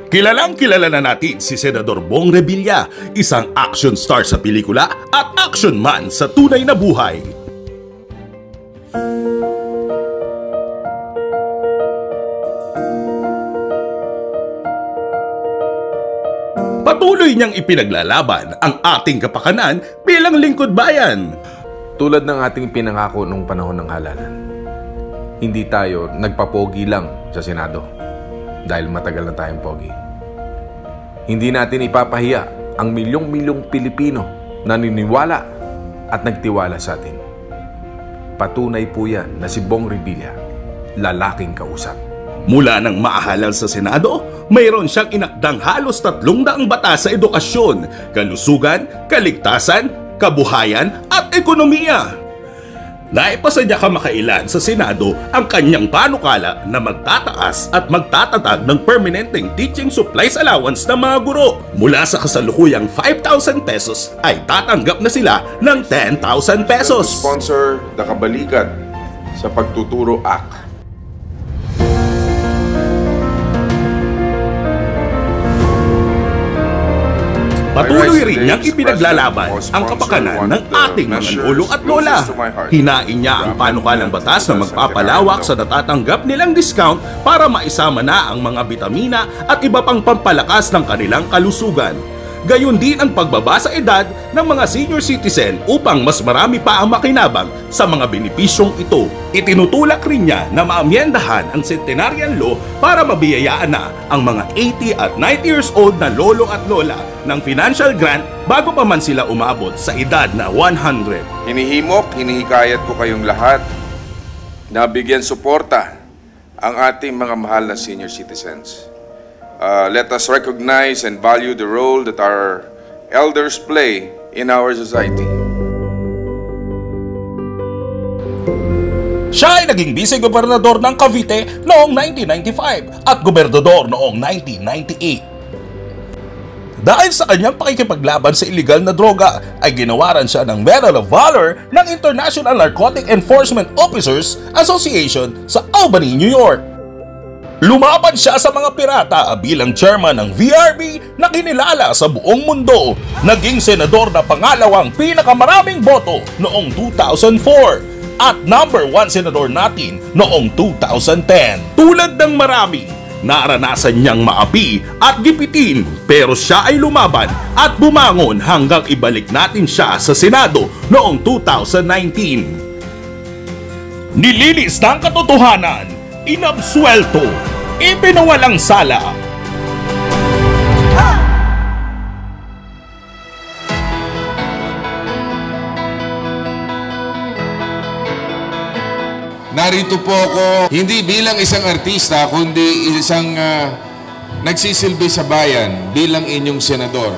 Kilalang kilala na natin si Senador Bong Revilla, isang action star sa pelikula at action man sa tunay na buhay. Patuloy niyang ipinaglalaban ang ating kapakanan bilang lingkod bayan. Tulad ng ating pinangako nung panahon ng halalan, hindi tayo nagpapogi lang sa Senado dahil matagal na tayong pogi. Hindi natin ipapahiya ang milyong-milyong Pilipino na naniniwala at nagtiwala sa atin. Patunay po yan na si Bong Revilla, lalaking kausap. Mula nang maahalal sa Senado, mayroon siyang inakdang halos 300 batas sa edukasyon, kalusugan, kaligtasan, kabuhayan at ekonomiya. Naipasa niya kamakailan sa Senado ang kanyang panukala na magtataas at magtatatag ng permanenteng teaching supplies allowance ng mga guro. Mula sa kasalukuyang 5,000 pesos ay tatanggap na sila ng 10,000 pesos. Sponsor the Kabalikat sa Pagtuturo Act. Patuloy rin niyang ipinaglalaban ang kapakanan ng ating mga lolo at lola. Hinain niya ang panukalang batas na magpapalawak sa natatanggap nilang discount para maisama na ang mga bitamina at iba pang pampalakas ng kanilang kalusugan. Gayon din ang pagbaba sa edad ng mga senior citizen upang mas marami pa ang makinabang sa mga benepisyong ito. Itinutulak rin niya na maamyendahan ang Centenarian Law para mabiyayaan na ang mga 80 at 90 years old na lolo at lola ng financial grant bago pa man sila umabot sa edad na 100. Hinihikayat ko kayong lahat na bigyan suporta ang ating mga mahal na senior citizens. Let us recognize and value the role that our elders play in our society. Siya ay naging vice-gobernador ng Cavite noong 1995 at gobernador noong 1998. Dahil sa kanyang pakikipaglaban sa iligal na droga, ay ginawaran siya ng Medal of Valor ng International Narcotic Enforcement Officers Association sa Albany, New York. Lumaban siya sa mga pirata bilang chairman ng VRB na kinilala sa buong mundo. Naging senador na pangalawang pinakamaraming boto noong 2004 at number 1 senador natin noong 2010. Tulad ng marami, naranasan niyang maapi at gipitin pero siya ay lumaban at bumangon hanggang ibalik natin siya sa Senado noong 2019. Nililis ng katotohanan, inabsuelto, ipinawalang sala. Narito po ako hindi bilang isang artista kundi isang nagsisilbi sa bayan bilang inyong senador.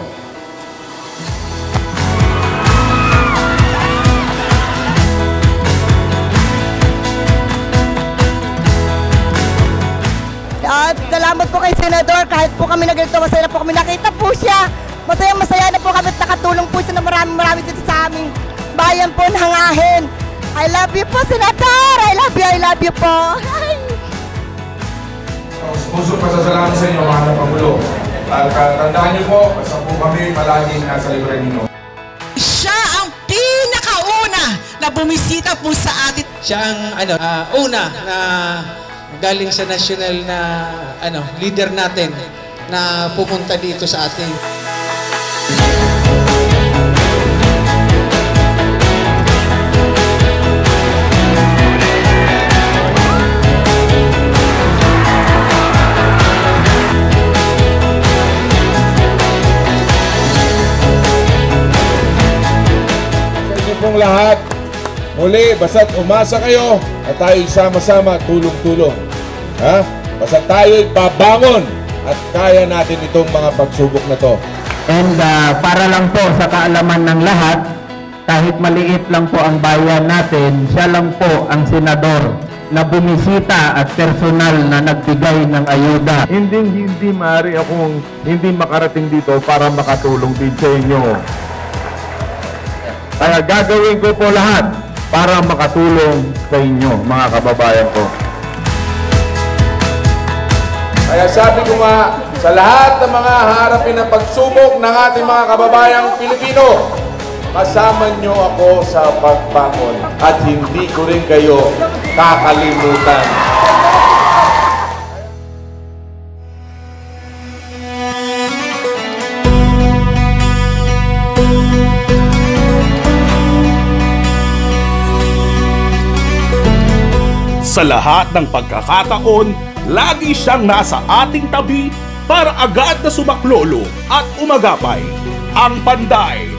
Salamat po kay Senador. Kahit po kami naglito, masaya na po kami. Nakita po siya. Masaya na po kami at nakatulong po siya na marami dito sa aming bayan po Hangahin. I love you po, Senador. I love you po. Puso pasasalamat sa inyo, mga Pangulo. Tandaan niyo po, basta po kami palaging nasa libre ninyo. Siya ang pinakauna na bumisita po sa atin. Siya ang una na galing sa national na leader natin na pupunta dito sa ating. Sa inyo pong lahat, muli, basta't umasa kayo at tayo sama-sama tulong-tulong. Ha? Basta tayo'y babangon at kaya natin itong mga pagsubok na to. And para lang po sa kaalaman ng lahat, kahit maliit lang po ang bayan natin, siya lang po ang senador na bumisita at personal na nagbigay ng ayuda. Hindi maaari akong hindi makarating dito para makatulong din sa inyo. Kaya gagawin ko po lahat para makatulong sa inyo, mga kababayan ko. Kaya sabi ko nga, sa lahat ng mga harapin na pagsubok ng ating mga kababayang Pilipino, kasama nyo ako sa pagbangon at hindi ko rin kayo kakalimutan. Sa lahat ng pagkakataon, lagi siyang nasa ating tabi para agad na sumaklolo at umagapay. Ang panday,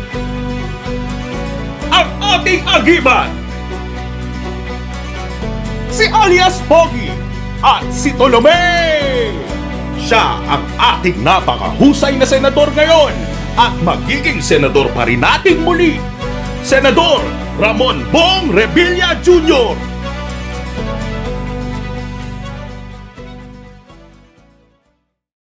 ang ating agiman, si alias Pogi at si Tolome. Siya ang ating napakahusay na senador ngayon at magiging senador pa rin natin muli, Senador Ramon Bong Revilla Jr.